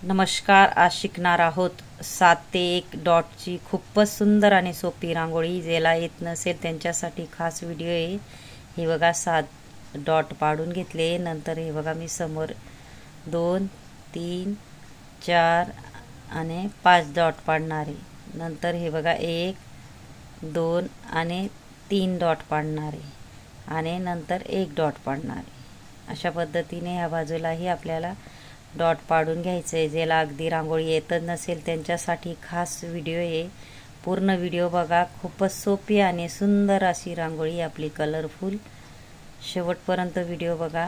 नमस्कार. आज शिकणार आहोत 7 ते 1 डॉटची खूपच सुंदर आणि सोपी रांगोळी. ज्याला येत नसेल त्यांच्यासाठी खास व्हिडिओ आहे. हे बघा 7 डॉट पाडून घेतले. नंतर हे बघा मी समोर 2 3 4 आणि 5 डॉट पाडणार आहे. नंतर हे बघा 1 2 आणि 3 डॉट पाडणार आहे आणि नंतर 1 डॉट पाडणार आहे. अशा पद्धतीने ह्या बाजूलाही आपल्याला डॉट पाडून घ्यायचं आहे. ज्याला अगदी रांगोळी येतच नसेल त्यांच्यासाठी खास व्हिडिओ आहे. पूर्ण व्हिडिओ बघा. खूपच सोपी आणि सुंदर अशी रांगोळी आपली कलरफुल. शेवटपर्यंत व्हिडिओ बघा.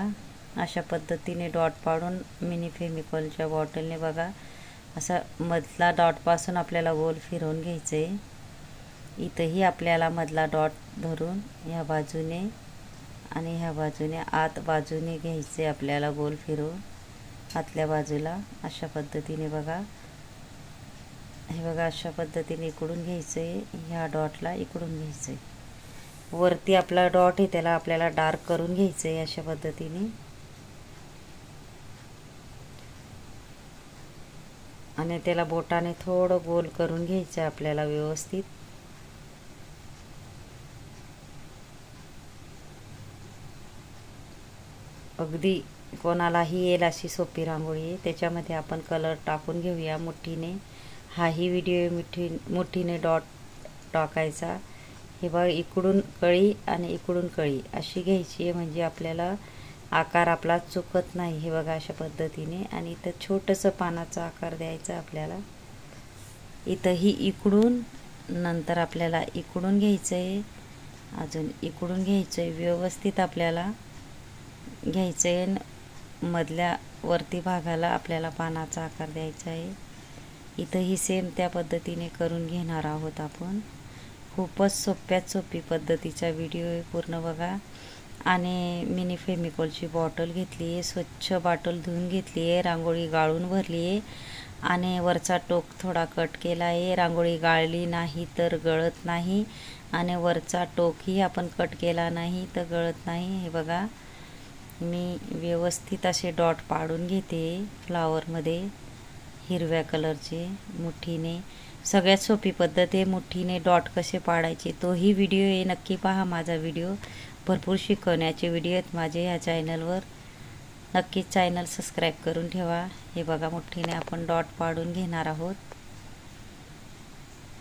अशा पद्धतीने डॉट पाडून मिनी फेमिकॉलच्या बॉटलने बघा असा मधला डॉटपासून आपल्याला गोल फिरवून घ्यायचं आहे. इथंही आपल्याला मधला डॉट धरून ह्या बाजूने आणि ह्या बाजूने आत बाजूने घ्यायचे आपल्याला गोल फिरवून आतल्या बाजूला. अशा पद्धतीने बघा. हे बघा अशा पद्धतीने इकडून घ्यायचं आहे. ह्या डॉटला इकडून घ्यायचं आहे. वरती आपला डॉट आहे त्याला आपल्याला डार्क करून घ्यायचं आहे अशा पद्धतीने. आणि त्याला बोटाने थोडं गोल करून घ्यायचं आपल्याला व्यवस्थित. अगदी कोणालाही येईल अशी सोपी रांगोळी आहे. त्याच्यामध्ये आपण कलर टाकून घेऊया मुठीने. हाही व्हिडिओ मुठीने डॉट टाकायचा. हे बघा इकडून कळी आणि इकडून कळी अशी घ्यायची आहे म्हणजे आपल्याला आकार आपला चुकत नाही. हे बघा अशा पद्धतीने. आणि इथं छोटंसं पानाचा आकार द्यायचा आपल्याला. इथंही इकडून नंतर आपल्याला इकडून घ्यायचं आहे. अजून इकडून घ्यायचं आहे. व्यवस्थित आपल्याला घ्यायचं आहे. मधल्या वरती भागाला आपल्याला पानाचा आकार द्यायचा आहे. इथंही सेम त्या पद्धतीने करून घेणार आहोत आपण. खूपच सोप्यात सोपी पद्धतीचा व्हिडिओ आहे. पूर्ण बघा. आणि मिनी फेमिकॉलची बॉटल घेतली आहे. स्वच्छ बॉटल धुवून घेतली आहे. रांगोळी गाळून भरली आहे आणि वरचा टोक थोडा कट केला आहे. रांगोळी गाळली नाही तर गळत नाही आणि वरचा टोकही आपण कट केला नाही तर गळत नाही. हे बघा मी व्यवस्थित असे डॉट पाडून घेते फ्लावरमध्ये हिरव्या कलरचे मुठीने. सगळ्यात सोपी पद्धत आहे मुठीने डॉट कसे पाडायचे. तोही व्हिडिओ आहे. नक्की पहा माझा व्हिडिओ. भरपूर शिकवण्याचे व्हिडिओ आहेत माझे ह्या चॅनलवर. नक्कीच चॅनल सबस्क्राईब करून ठेवा. हे बघा मुठीने आपण डॉट पाडून घेणार आहोत.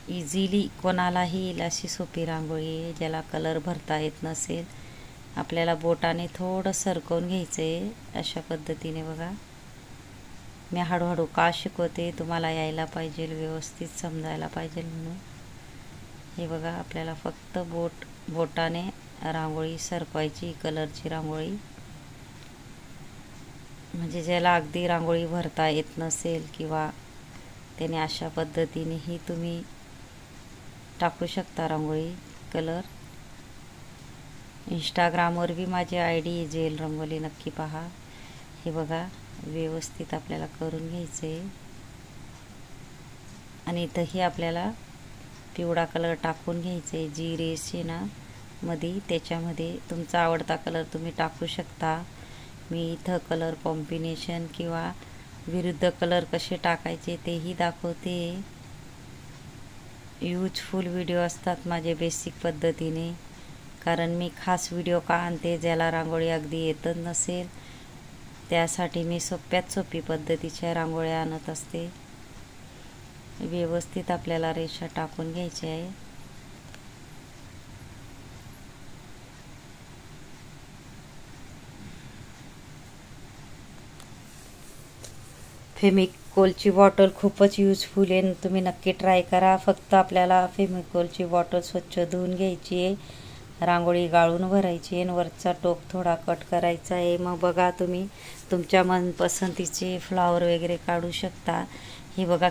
इझिली कोणालाही येईल अशी सोपी रांगोळी आहे. ज्याला कलर भरता येत नसेल आपल्याला बोटाने थोडं सरकवून घ्यायचं आहे अशा पद्धतीने बघा. मी हळूहळू का शिकवते तुम्हाला यायला पाहिजे, व्यवस्थित समजायला पाहिजे म्हणून. हे बघा आपल्याला फक्त बोटाने रांगोळी सरकवायची. कलरची रांगोळी म्हणजे ज्याला अगदी रांगोळी भरता येत नसेल किंवा त्याने अशा पद्धतीनेही तुम्ही टाकू शकता रांगोळी कलर. इंस्टाग्रामवर बी माझी ID आहे जेल रंगोली. नक्की पहा. हे बघा व्यवस्थित आपल्याला करून घ्यायचं आहे. आणि इथंही आपल्याला पिवळा कलर टाकून घ्यायचं आहे. जी रेस आहे ना मध्ये त्याच्यामध्ये तुमचा आवडता कलर तुम्ही टाकू शकता. मी इथं कलर कॉम्बिनेशन किंवा विरुद्ध कलर कसे टाकायचे तेही दाखवते. यूजफुल व्हिडिओ असतात माझे बेसिक पद्धतीने. कारण मी खास व्हिडिओ का आणते ज्याला रांगोळी अगदी येतच नसेल त्यासाठी मी सोप्यात सोपी पद्धतीच्या रांगोळ्या आणत असते. व्यवस्थित आपल्याला रेषा टाकून घ्यायची आहे. फेमिकॉलची बॉटल खूपच यूजफुल आहे. तुम्ही नक्की ट्राय करा. फक्त आपल्याला फेमिकॉलची बॉटल स्वच्छ धुवून घ्यायची आहे. रांगोळी गाळून भरायची आणि वरचा टोक थोडा कट करायचा आहे. मग बघा तुम्ही तुमच्या मनपसंतीचे फ्लावर वगैरे काढू शकता. हे बघा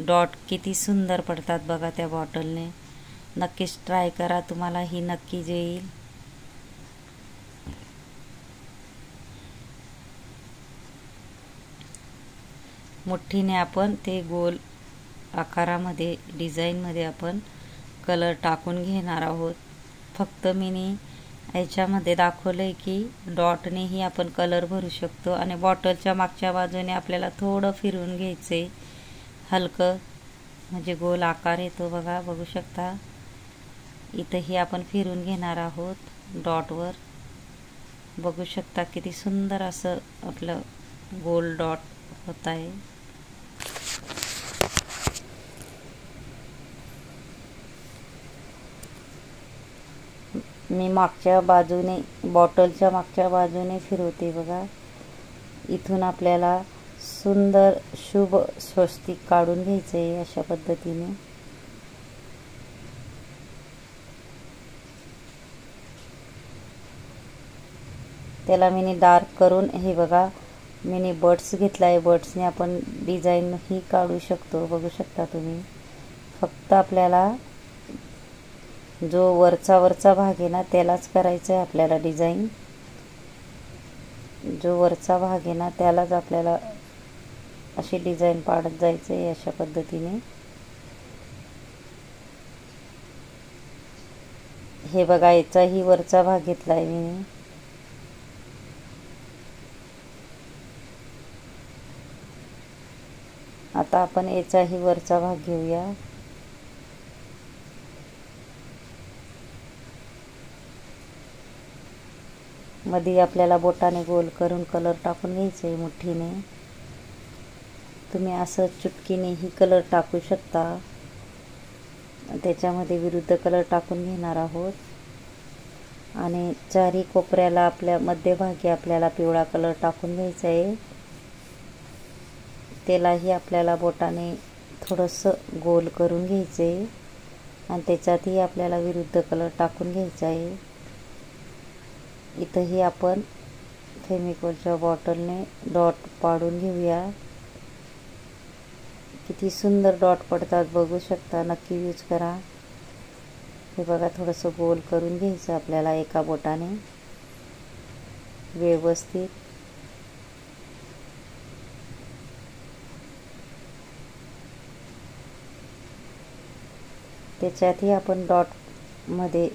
डॉट किती सुंदर पडतात बघा त्या बॉटलने. नक्कीच ट्राय करा. तुम्हाला ही नक्की येईल. मुठीने आपण ते गोल आकारामध्ये डिझाईनमध्ये आपण कलर टाकून घेणार आहोत. फक्त मिनी याच्यामध्ये दाखवलंय की डॉटनेही आपण कलर भरू शकतो आणि बॉटलच्या मागच्या बाजूने आपल्याला थोडं फिरवून घ्यायचे, हलकं, म्हणजे गोल आकार येतो बघा, बघू शकता. इथंही आपण फिरून घेणार आहोत डॉटवर. बघू शकता किती सुंदर असं आपलं गोल डॉट होत आहे. मी मागच्या बाजूने, बॉटलच्या मागच्या बाजूने फिरवते बघा. इथून आपल्याला सुंदर शुभ स्वस्तिक काढून घ्यायचं आहे अशा पद्धतीने. त्याला मी डार्क करून, हे बघा मी बर्ड्स घेतला आहे. बर्ड्सने आपण डिझाईन ही काढू शकतो, बघू शकता तुम्ही. फक्त आपल्याला जो वरचा भाग आहे ना त्यालाच करायचं आहे आपल्याला डिझाईन. जो वरचा भाग आहे ना त्यालाच आपल्याला अशी डिझाईन पाडत जायचं आहे अशा पद्धतीने. हे बघा, याचाही वरचा भाग घेतला आहे मी. आता आपण याचाही वरचा भाग घेऊया. मध्ये आपल्याला बोटाने गोल करून कलर टाकून घ्यायचे आहे मुठीने. तुम्ही असं चुटकीनेही कलर टाकू शकता. त्याच्यामध्ये विरुद्ध कलर टाकून घेणार आहोत आणि चारी कोपऱ्याला आपल्या मध्यभागी आपल्याला पिवळा कलर टाकून घ्यायचा आहे. त्यालाही आपल्याला बोटाने थोडंसं गोल करून घ्यायचं आहे आणि त्याच्यातही आपल्याला विरुद्ध कलर टाकून घ्यायचा आहे. इथंही आपण फेविकॉलच्या बॉटलने डॉट पाडून घेऊया. किती सुंदर डॉट पडतात बघू शकता, नक्की यूज करा. हे बघा, थोडंसं गोल करून घ्यायचं आपल्याला एका बोटाने व्यवस्थित. त्याच्यातही आपण डॉटमध्ये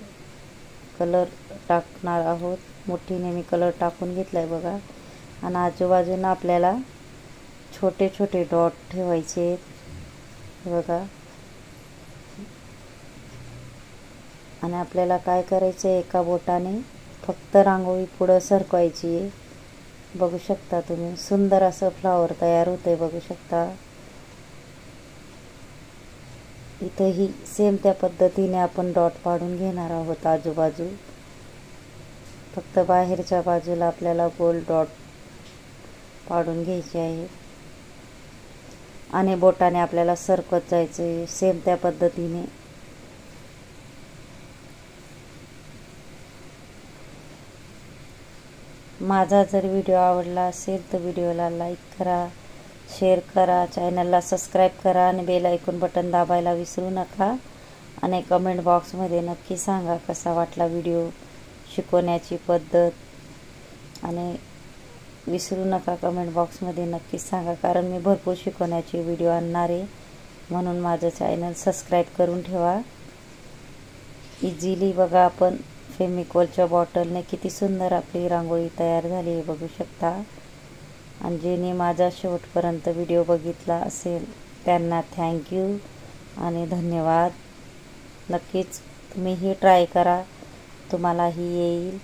कलर टाकणार आहोत. मुठीने मी कलर टाकून घेतलाय बघा. आणि आजूबाजूला आपल्याला छोटे छोटे डॉट ठेवायचे आहेत बघा. आणि आपल्याला काय करायचं आहे, एका बोटाने फक्त रांगोळी पुढं सरकवायची आहे. बघू शकता तुम्ही, सुंदर असं फ्लॉवर तयार होतंय बघू शकता. इथंही सेम त्या पद्धतीने आपण डॉट पाडून घेणार आहोत आजूबाजू. फक्त बाहेरच्या बाजूला आपल्याला गोल डॉट पाडून घ्यायचे आहे आणि बोटाने आपल्याला सरकत जायचं आहे सेम त्या पद्धतीने. माझा जर व्हिडिओ आवडला असेल तर व्हिडिओला लाईक करा, शेअर करा, चॅनलला सबस्क्राईब करा आणि बेल आयकॉन बटन दाबायला विसरू नका. आणि कमेंट बॉक्समध्ये नक्की सांगा कसा वाटला व्हिडिओ, शिकवण्याची पद्धत. आणि विसरू नका कमेंट बॉक्समध्ये नक्कीच सांगा, कारण मी भरपूर शिकवण्याचे व्हिडिओ आणणार आहे. म्हणून माझं चॅनल सबस्क्राईब करून ठेवा. इझिली बघा, आपण फेविकॉलच्या बॉटलने किती सुंदर आपली रांगोळी तयार झाली आहे बघू शकता. आणि ज्यांनी माझा शेवटपर्यंत व्हिडिओ बघितला असेल त्यांना थँक्यू आणि धन्यवाद. नक्कीच तुम्हीही ट्राय करा, तुम्हालाही येईल.